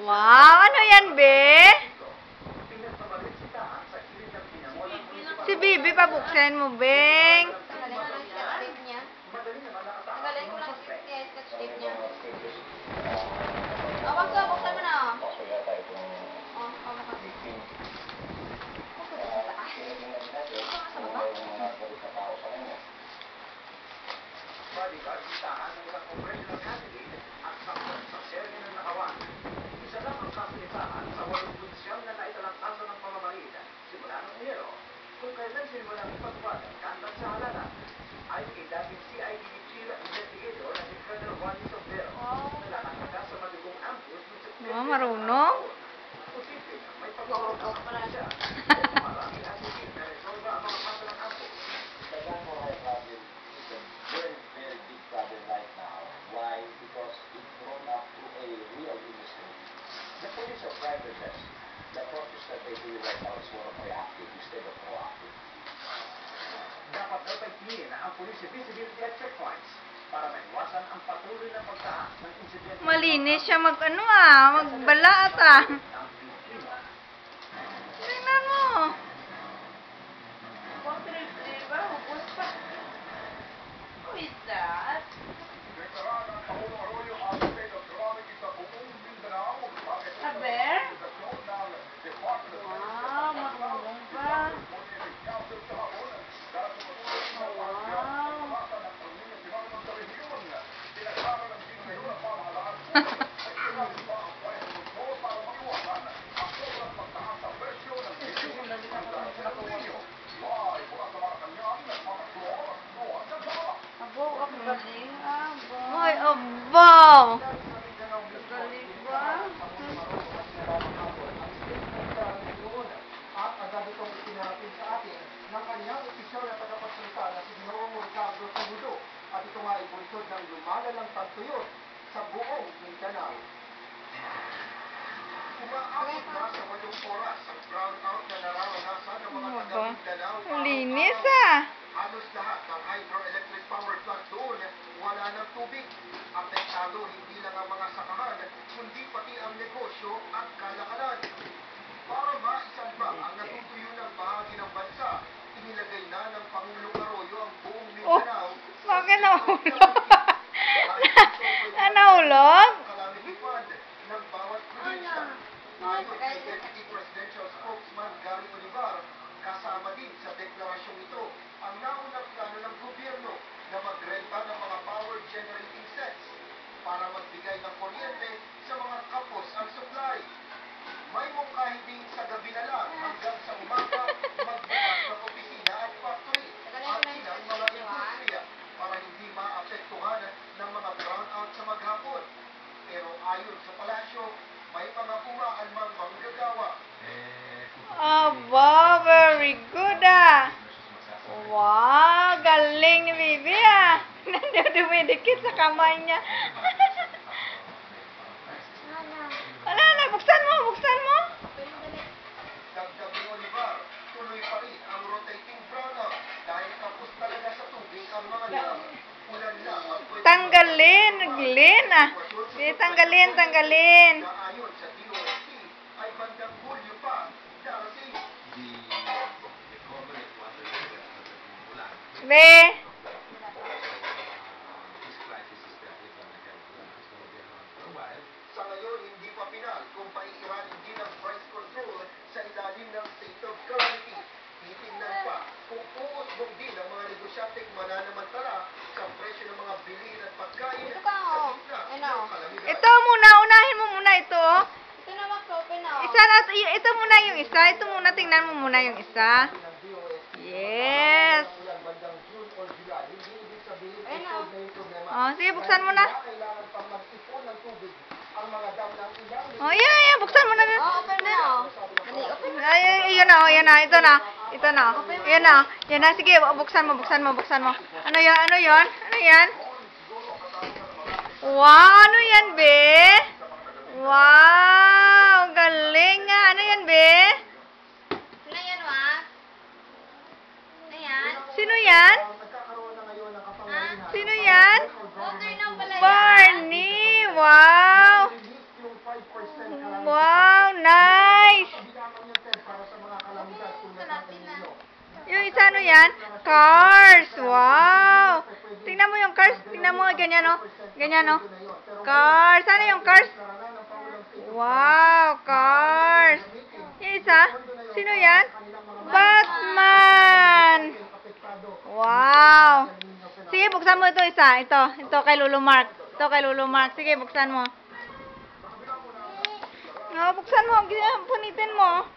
Wow, ano yan, be? Si Bibi, pabuksan mo, Beng. Tanggalin ko lang sketch tape niya. Tanggalin ko lang sketch tape niya. Buksan mo na. Oh, pabukas. Buksan sa taas. Sa baba. Kung kailan sinimulang ipagpag ang kantas sa halalan, ay kay dating CIDD Chief Investigator na si Colonel Juan Sombrero na nakatakas sa madugong ambush ng September. Marunong. Posible na may pagkakatakas siya. Marami asipin na resolva ang mga kaso ng ambush. The Bangor High problem is a very, very big problem right now. Why? Because it's grown up to a real industry. The police are private best. The practice that they do right now is more of reactive instead of proactive. Dapat daw pagpiliin na ang police visibility at checkpoints para maiwasan ang patuloy na pagtaas ng insidente. Malinis siya magbala ata. Tingnan mo. Who is that? A bear? Wow, marunong ba? Abo, ang galing. Ay, abaw. Galing ba? At agad itong itinarating sa atin ng kanyang opisyal na tagapagsalita na si Ginoong Ricardo Saludo at ito nga ay bunsod ng lumalalang tagtuyot sa buong Mindanao. Umaabot na sa 8 oras ang brownout na nararanasan ng mga taga-Mindanao. Ang linis Halos lahat ng hydroelectric power plant doon wala ng tubig. Apektado hindi lang ang mga sakahan, kundi pati ang negosyo at kalakalan. Para maisalba ang natutuyo ng bahagi ng bansa, inilagay na ng Pangulong Arroyo ang buong Mindanao. Bakit nahulog? Nahulog? Calamity Fund ng bawat probinsya. Ayon kay Deputy Presidential Spokesman Gary Olivar, kasama din sa deklarasyong ito ang naunang plano ng gobyerno na magrenta ng mga power generating sets para magbigay ng kuryente sa mga kapos ang supply. May mungkahi din sa gabi na lang hanggang sa umaga magbukas ng opisina at factory at ilang mga industriya para hindi maapektuhan ng mga brownout sa maghapon. Pero ayon sa palasyo, may mga kuraan mang manggagawa. Aba, very good Wow, galing ni Bibi Dumidikit sa kamay niya. Wala na, buksan mo. Dagdag ni Olivar, tuloy pa rin ang rotating brownout dahil tapos talaga sa tubig ang mga dam. Ulan lang ang pwede Tanggalin, tanggalin. na ayon sa DOST ay bandang Hulyo pa darating. Be. Sa ngayon, hindi pa pinal kung paiiranin din ang price control sa ilalim ng state of calamity. Titingnan pa kung uusbong din ang mga negosyanteng mananamantala sa presyo ng mga bilihin at pagkain Ito ka, sa oh. gitna Ano? ng kalamidad. Ito muna, unahin mo muna ito. Ito na open na. Ito muna yung isa. Ito muna, tingnan mo muna yung isa. Yes. Bandang June or July, hindi ibig sabihin Ayun na. ito na yung problema. Oh, sige, buksan mo na. Kailangan pang mag-ipon ng tubig ang mga dam ng ilang Oh, yan, buksan mo na. Open na. Dali, open na. Ay, yan na, ito na. Yan na, sige, buksan mo. Ano yan? Wow, ano yan, be? Wow, galing nga. Ano yan, be? Sino yan, Wak? Ano yan? Sino yan? nagkakaroon na ngayon ng Ha? kapangyarihan. Sino yan? Water na pala yan. Barney, wow. Release yung 5% yan? Cars! Wow! Tingnan mo yung cars. Tingnan mo, ganyan, oh. Ganyan, oh. Cars. Ano yung cars? Wow, cars. Yung isa? Sino yan? Batman! Wow! Sige, buksan mo ito isa. Ito kay Lolo Mark. Ito kay Lolo Mark. Sige, buksan mo. Oh, buksan mo. Punitin mo.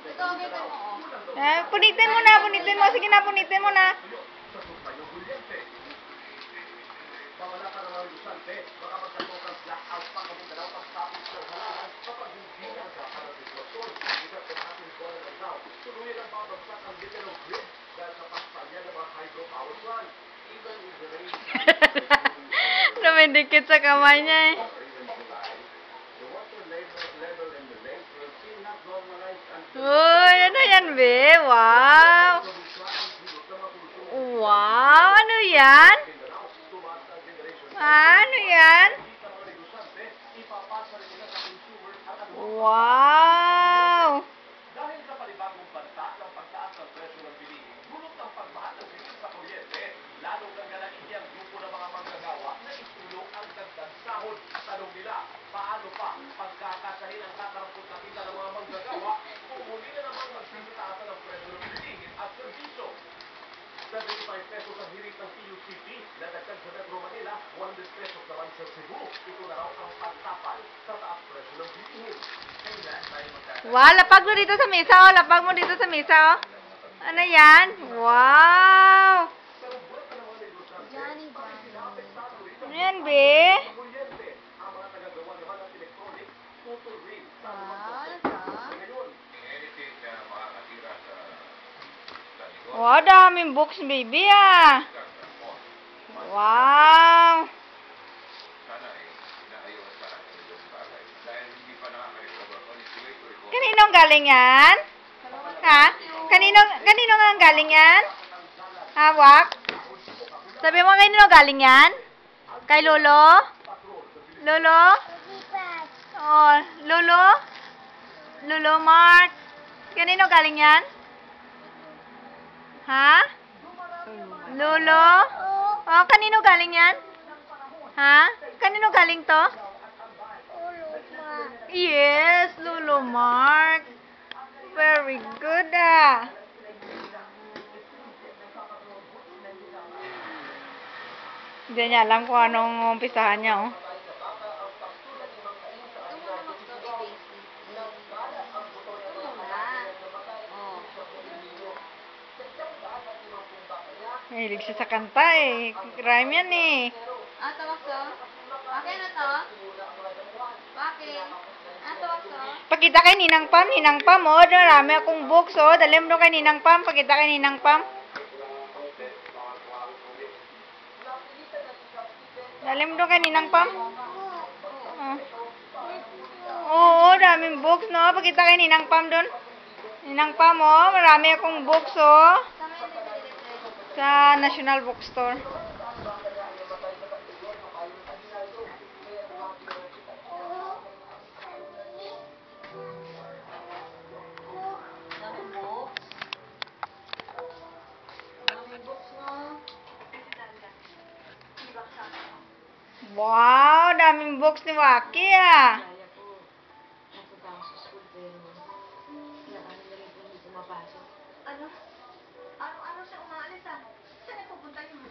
Ito, okay ka mo, oh. Punitin mo na, punitin mo. Sige na, punitin mo na. Dumidikit sa kamay niya eh. Uy, ano yan, be? Wow! Wow, ano yan? Ano yan? Wow! Dahil sa panibagong banta ng pagtaas ng presyo ng bilihin, gulot ng pagmahal ng bilis sa kuryente, lalong naglalaki ang grupo ng mga manggagawa na itulong ang dagdag sahod. Tanong nila, paano pa pagkakasahin ang kakarampot na kita ng mga manggagawa kung muli na naman magsimitaasan ang presyo ng bilihin at serbisyo? 75 pesos ang hirit ng PUCT, nadagdag sa Metro Manila, 100 pesos naman sa Cebu. Ito na raw ang pagtapal sa taas presyo ng bilihin. Wow, lapag mo dito sa mesa, oh. Lapag mo dito sa mesa, oh. Ano yan? Wow! Johnny. Ano yan, be? Wow, daming books, baby, ah. Wow! Kaninong galing yan? Ha? Kanino nga ang galing yan? Hawak? Sabi mo, kanino galing yan? Kay Lolo? Lolo? Oh, Lolo? Lolo Mark? Kanino galing yan? Ha? Lolo? Oh, kanino galing yan? Ha? Kanino galing to? Yes, Lolo Mark. Very good, ah. Hindi niya alam kung anong umpisahan niya, oh. Mahilig siya sa kanta, eh. Rhyme yan, eh. Tawag to? Bakit na to? Bakit? Tawag to? Pakita kay Ninang Pam, oh. Marami akong books, oh. Dali mo kay Ninang Pam. Pakita kay Ninang Pam. Dali mo kay Ninang Pam. Oh. Oo, daming books, no? Pakita kay Ninang Pam doon. Ninang Pam, oh. Marami akong books, oh. Sa National Bookstore. Wow, daming books ni Waki, ah. Ano? Ano siya umaalis, ah? Saan ay pupunta yun?